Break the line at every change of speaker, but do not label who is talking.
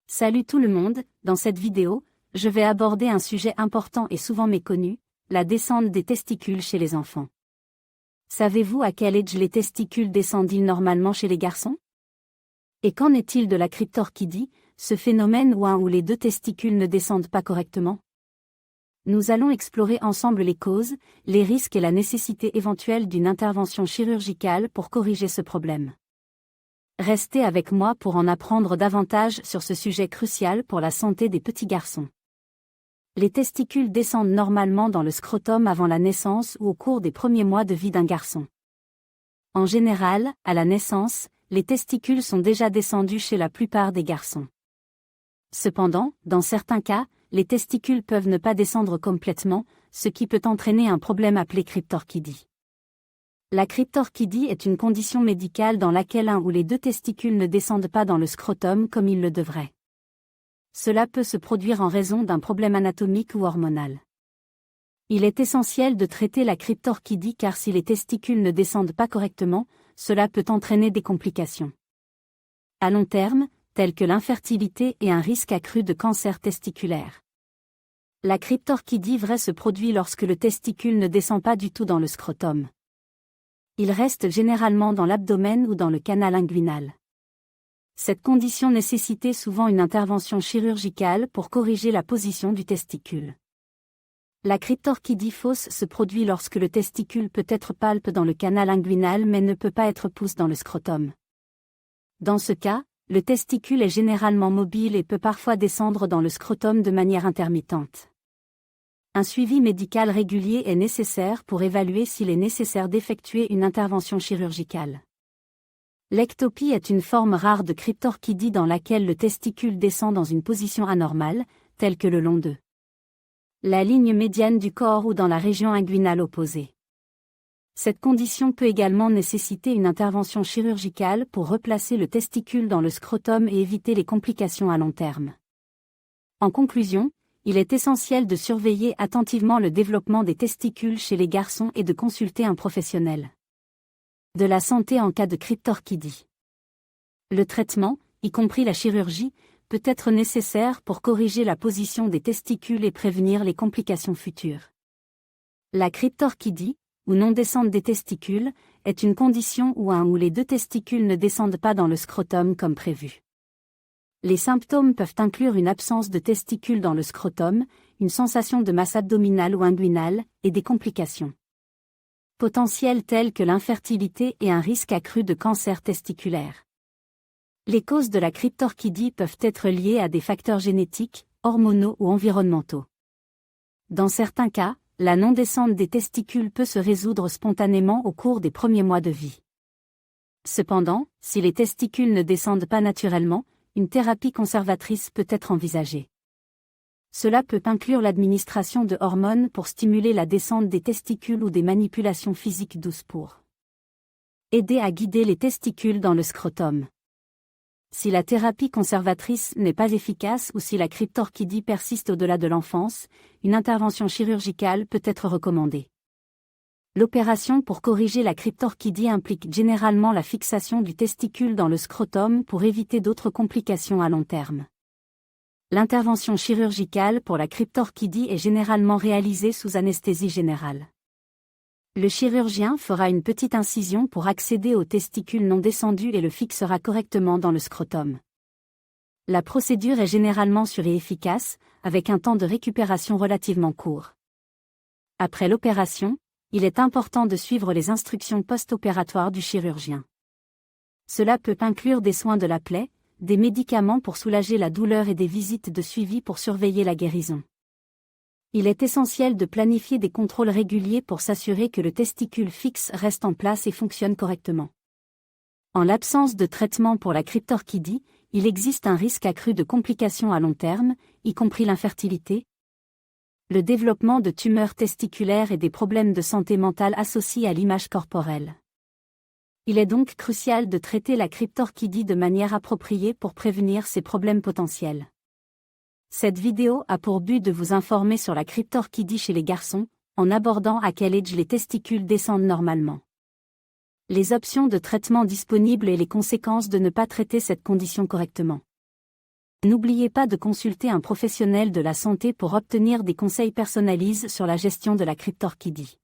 Salut tout le monde, dans cette vidéo, je vais aborder un sujet important et souvent méconnu, la descente des testicules chez les enfants. Savez-vous à quel âge les testicules descendent-ils normalement chez les garçons? Et qu'en est-il de la cryptorchidie, ce phénomène où un ou les deux testicules ne descendent pas correctement? Nous allons explorer ensemble les causes, les risques et la nécessité éventuelle d'une intervention chirurgicale pour corriger ce problème. Restez avec moi pour en apprendre davantage sur ce sujet crucial pour la santé des petits garçons. Les testicules descendent normalement dans le scrotum avant la naissance ou au cours des premiers mois de vie d'un garçon. En général, à la naissance, les testicules sont déjà descendus chez la plupart des garçons. Cependant, dans certains cas, les testicules peuvent ne pas descendre complètement, ce qui peut entraîner un problème appelé cryptorchidie. La cryptorchidie est une condition médicale dans laquelle un ou les deux testicules ne descendent pas dans le scrotum comme ils le devraient. Cela peut se produire en raison d'un problème anatomique ou hormonal. Il est essentiel de traiter la cryptorchidie car si les testicules ne descendent pas correctement, cela peut entraîner des complications à long terme, telles que l'infertilité et un risque accru de cancer testiculaire. La cryptorchidie vraie se produit lorsque le testicule ne descend pas du tout dans le scrotum. Il reste généralement dans l'abdomen ou dans le canal inguinal. Cette condition nécessitait souvent une intervention chirurgicale pour corriger la position du testicule. La cryptorchidie fausse se produit lorsque le testicule peut être palpe dans le canal inguinal mais ne peut pas être pousse dans le scrotum. Dans ce cas, le testicule est généralement mobile et peut parfois descendre dans le scrotum de manière intermittente. Un suivi médical régulier est nécessaire pour évaluer s'il est nécessaire d'effectuer une intervention chirurgicale. L'ectopie est une forme rare de cryptorchidie dans laquelle le testicule descend dans une position anormale, telle que le long de la ligne médiane du corps ou dans la région inguinale opposée. Cette condition peut également nécessiter une intervention chirurgicale pour replacer le testicule dans le scrotum et éviter les complications à long terme. En conclusion, il est essentiel de surveiller attentivement le développement des testicules chez les garçons et de consulter un professionnel de la santé en cas de cryptorchidie. Le traitement, y compris la chirurgie, peut être nécessaire pour corriger la position des testicules et prévenir les complications futures. La cryptorchidie, ou non-descente des testicules, est une condition où un ou les deux testicules ne descendent pas dans le scrotum comme prévu. Les symptômes peuvent inclure une absence de testicules dans le scrotum, une sensation de masse abdominale ou inguinale, et des complications potentielles telles que l'infertilité et un risque accru de cancer testiculaire. Les causes de la cryptorchidie peuvent être liées à des facteurs génétiques, hormonaux ou environnementaux. Dans certains cas, la non-descente des testicules peut se résoudre spontanément au cours des premiers mois de vie. Cependant, si les testicules ne descendent pas naturellement, une thérapie conservatrice peut être envisagée. Cela peut inclure l'administration de hormones pour stimuler la descente des testicules ou des manipulations physiques douces pour aider à guider les testicules dans le scrotum. Si la thérapie conservatrice n'est pas efficace ou si la cryptorchidie persiste au-delà de l'enfance, une intervention chirurgicale peut être recommandée. L'opération pour corriger la cryptorchidie implique généralement la fixation du testicule dans le scrotum pour éviter d'autres complications à long terme. L'intervention chirurgicale pour la cryptorchidie est généralement réalisée sous anesthésie générale. Le chirurgien fera une petite incision pour accéder au testicule non descendu et le fixera correctement dans le scrotum. La procédure est généralement sûre et efficace, avec un temps de récupération relativement court. Après l'opération, il est important de suivre les instructions post-opératoires du chirurgien. Cela peut inclure des soins de la plaie, des médicaments pour soulager la douleur et des visites de suivi pour surveiller la guérison. Il est essentiel de planifier des contrôles réguliers pour s'assurer que le testicule fixe reste en place et fonctionne correctement. En l'absence de traitement pour la cryptorchidie, il existe un risque accru de complications à long terme, y compris l'infertilité, le développement de tumeurs testiculaires et des problèmes de santé mentale associés à l'image corporelle. Il est donc crucial de traiter la cryptorchidie de manière appropriée pour prévenir ces problèmes potentiels. Cette vidéo a pour but de vous informer sur la cryptorchidie chez les garçons, en abordant à quel âge les testicules descendent normalement. Les options de traitement disponibles et les conséquences de ne pas traiter cette condition correctement. N'oubliez pas de consulter un professionnel de la santé pour obtenir des conseils personnalisés sur la gestion de la cryptorchidie.